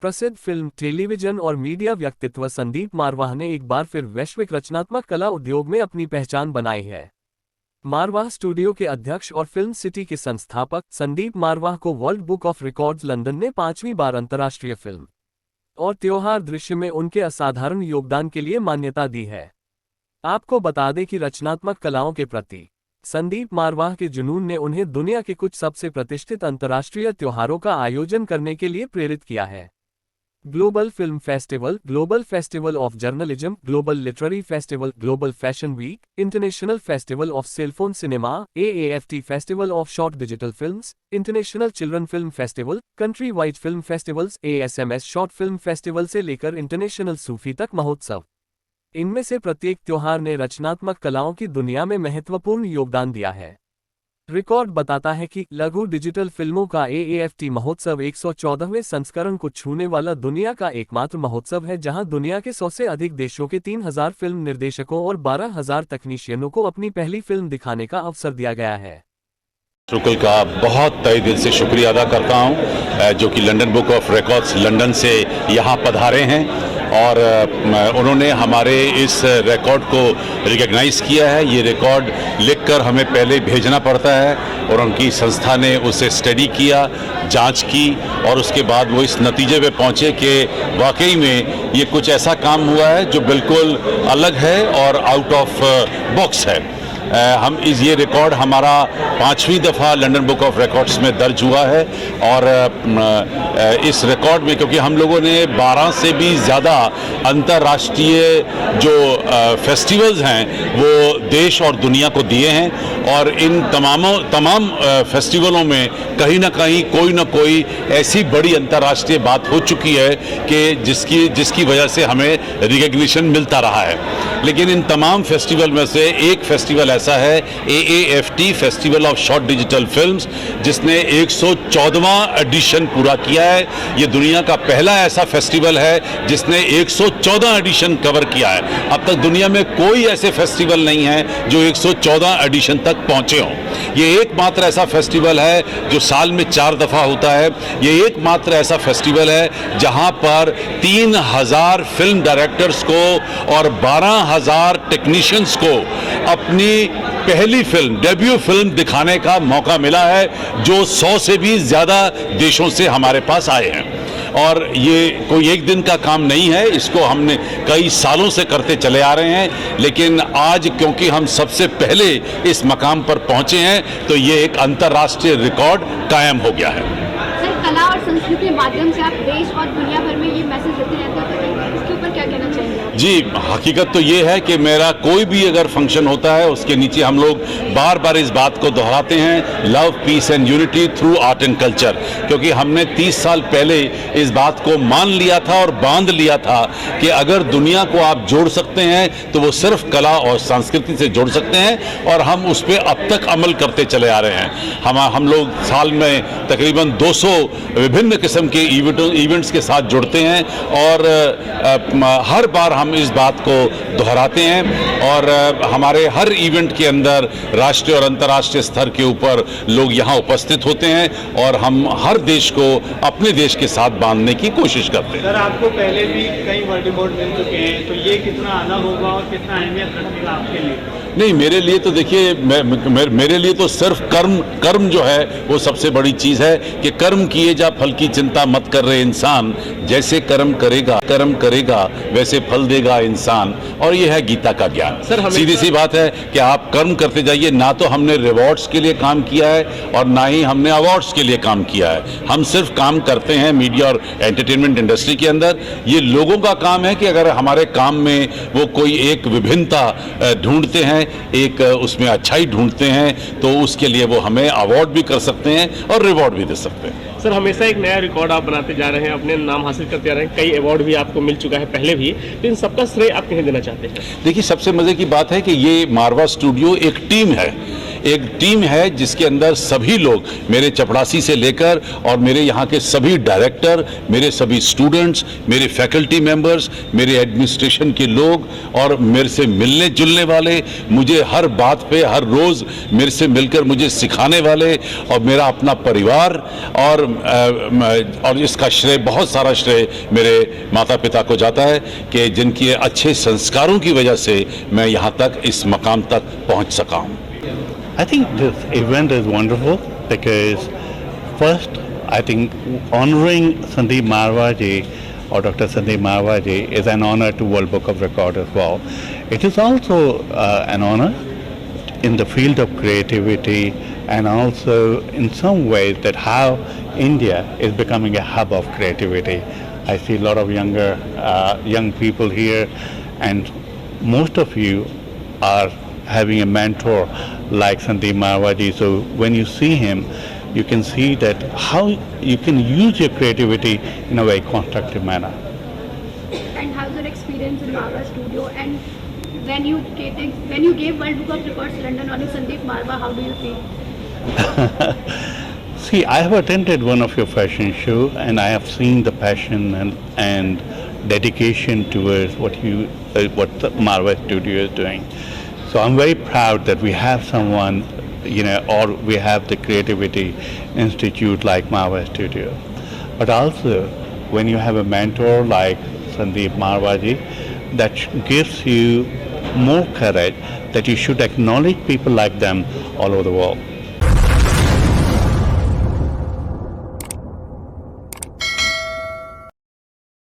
प्रसिद्ध film, television और media व्यक्तित्व संदीप मारवाह ने एक बार फिर वैश्विक रचनात्मक कला उद्योग में अपनी पहचान बनाई है। मारवाह स्टूडियो के अध्यक्ष और फिल्म सिटी के संस्थापक संदीप मारवाह को world book of records London ने 5वीं बार अंतर्राष्ट्रीय फिल्म और त्योहार दृश्य में उनके असाधारण योगदान के लिए मान्यता दी है। आपको बता दें कि रचनात्मक कलाओं के प्रति संदीप मारवाह के जुनून ने उन्हें दुनिया के कुछ सबसे प्रतिष्ठित अंतर्राष्ट्रीय त्योहारों का आयोजन करने के लिए प्रेरित किया है। Global film festival, global festival of journalism, global literary festival, global fashion week, international festival of cellphone cinema, AAFT festival of short digital films, international children film festival, country wide film festivals, ASMS short film festival से लेकर international सूफी तक महोत्सव। इनमें से प्रत्येक त्योहार ने रचनात्मक कलाओं की दुनिया में महत्वपूर्ण योगदान दिया है। रिकॉर्ड बताता है कि लघु डिजिटल फिल्मों का AAFT महोत्सव 114वें संस्करण को छूने वाला दुनिया का एकमात्र महोत्सव है, जहां दुनिया के 100 से अधिक देशों के 3000 फिल्म निर्देशकों और 12000 तकनीशियनों को अपनी पहली फिल्म दिखाने का अवसर दिया गया है। शुक्ल का बहुत तहे दिल से शुक्रिया अदा करता हूं, जो कि London book of records London से यहाँ पधारे हैं और उन्होंने हमारे इस रिकॉर्ड को रिकॉग्नाइज़ किया है। ये रिकॉर्ड लिखकर हमें पहले भेजना पड़ता है और उनकी संस्था ने उसे स्टडी किया, जांच की और उसके बाद वो इस नतीजे पे पहुँचे कि वाकई में ये कुछ ऐसा काम हुआ है जो बिल्कुल अलग है और आउट ऑफ बॉक्स है। ये रिकॉर्ड हमारा 5वीं दफ़ा लंदन बुक ऑफ रिकॉर्ड्स में दर्ज हुआ है और इस रिकॉर्ड में क्योंकि हम लोगों ने 12 से भी ज़्यादा अंतर्राष्ट्रीय जो फेस्टिवल्स हैं वो देश और दुनिया को दिए हैं और इन तमाम फेस्टिवलों में कहीं ना कहीं कोई ना कोई ऐसी बड़ी अंतर्राष्ट्रीय बात हो चुकी है कि जिसकी वजह से हमें रिकग्निशन मिलता रहा है। लेकिन इन तमाम फेस्टिवल में से एक फेस्टिवल ऐसा है, AAFT festival of short digital films, जिसने 114वां एडिशन पूरा किया है। ये दुनिया का पहला ऐसा फेस्टिवल है जिसने 114 एडिशन कवर किया है। अब तक दुनिया में कोई ऐसे फेस्टिवल नहीं है जो 114 एडिशन तक पहुंचे हों। ये एकमात्र ऐसा फेस्टिवल है जो साल में 4 दफ़ा होता है। ये एकमात्र ऐसा फेस्टिवल है जहां पर 3000 फिल्म डायरेक्टर्स को और 12000 टेक्नीशियंस को अपनी पहली फिल्म, डेब्यू फिल्म दिखाने का मौका मिला है, जो 100 से भी ज़्यादा देशों से हमारे पास आए हैं। और ये कोई एक दिन का काम नहीं है, इसको हमने कई सालों से करते चले आ रहे हैं, लेकिन आज क्योंकि हम सबसे पहले इस मकाम पर पहुंचे हैं तो ये एक अंतर्राष्ट्रीय रिकॉर्ड कायम हो गया है। सर, कला और संस्कृति के माध्यम से आप देश और दुनिया भर में ये मैसेज देते रहते हैं, इसके ऊपर क्या कहना चाहेंगे? जी, हकीकत तो ये है कि मेरा कोई भी अगर फंक्शन होता है उसके नीचे हम लोग बार बार इस बात को दोहराते हैं, love, peace and unity through art and culture, क्योंकि हमने 30 साल पहले इस बात को मान लिया था और बांध लिया था कि अगर दुनिया को आप जोड़ सकते हैं तो वो सिर्फ कला और संस्कृति से जोड़ सकते हैं और हम उस पर अब तक अमल करते चले आ रहे हैं। हम लोग साल में तकरीबन 200 विभिन्न किस्म के इवेंट्स के साथ जुड़ते हैं और हर बार हम इस बात को दोहराते हैं और हमारे हर इवेंट के अंदर राष्ट्रीय और अंतर्राष्ट्रीय स्तर के ऊपर लोग यहाँ उपस्थित होते हैं और हम हर देश को अपने देश के साथ बांधने की कोशिश करते हैं। सर, आपको पहले भी कई वर्ल्ड रिकॉर्ड मिल चुके हैं, तो ये कितना अलग होगा और कितना अहमियत रखेगा आपके लिए? नहीं, मेरे लिए तो देखिए, मेरे लिए तो सिर्फ कर्म जो है वो सबसे बड़ी चीज़ है कि कर्म किए जा फल की चिंता मत कर रहे इंसान, जैसे कर्म करेगा वैसे फल देगा इंसान, और ये है गीता का ज्ञान। सीधी सी बात है कि आप कर्म करते जाइए। ना तो हमने रिवॉर्ड्स के लिए काम किया है और ना ही हमने अवार्ड्स के लिए काम किया है। हम सिर्फ काम करते हैं मीडिया और एंटरटेनमेंट इंडस्ट्री के अंदर। ये लोगों का काम है कि अगर हमारे काम में वो कोई एक विभिन्नता ढूंढते हैं, एक उसमें अच्छाई ढूंढते हैं, तो उसके लिए वो हमें अवार्ड भी कर सकते हैं और रिवॉर्ड भी दे सकते हैं। सर, हमेशा एक नया रिकॉर्ड आप बनाते जा रहे हैं, अपने नाम हासिल करते जा रहे हैं, कई अवार्ड भी आपको मिल चुका है पहले भी, तो इन सबका श्रेय आप कहीं देना चाहते हैं? देखिए, सबसे मजे की बात है कि ये मारवाह स्टूडियो एक टीम है। एक टीम है जिसके अंदर सभी लोग, मेरे चपरासी से लेकर और मेरे यहाँ के सभी डायरेक्टर, मेरे सभी स्टूडेंट्स, मेरे फैकल्टी मेंबर्स, मेरे एडमिनिस्ट्रेशन के लोग और मेरे से मिलने जुलने वाले, मुझे हर बात पे हर रोज़ मेरे से मिलकर मुझे सिखाने वाले, और मेरा अपना परिवार, और इसका श्रेय, बहुत सारा श्रेय मेरे माता पिता को जाता है कि जिनके अच्छे संस्कारों की वजह से मैं यहाँ तक, इस मकाम तक पहुँच सका हूँ। I think this event is wonderful because first, I think honoring Sandeep Marwaji or Dr. Sandeep Marwaji is an honor to World Book of Record as well. It is also an honor in the field of creativity and also in some ways that how India is becoming a hub of creativity. I see a lot of young people here, and most of you are having a mentor like Sandeep Marwaji. So when you see him, you can see that how you can use your creativity in a very constructive manner. And how's your experience in Marwa Studio? And when you gave World Book of Records London on Sandeep Marwa, how do you feel? See, I have attended one of your fashion show, and I have seen the passion and dedication towards what the Marwa Studio is doing. So I'm very proud that we have someone, or we have the Creativity Institute like Marwa Studio. But also, when you have a mentor like Sandeep Marwaji, that gives you more courage that you should acknowledge people like them all over the world.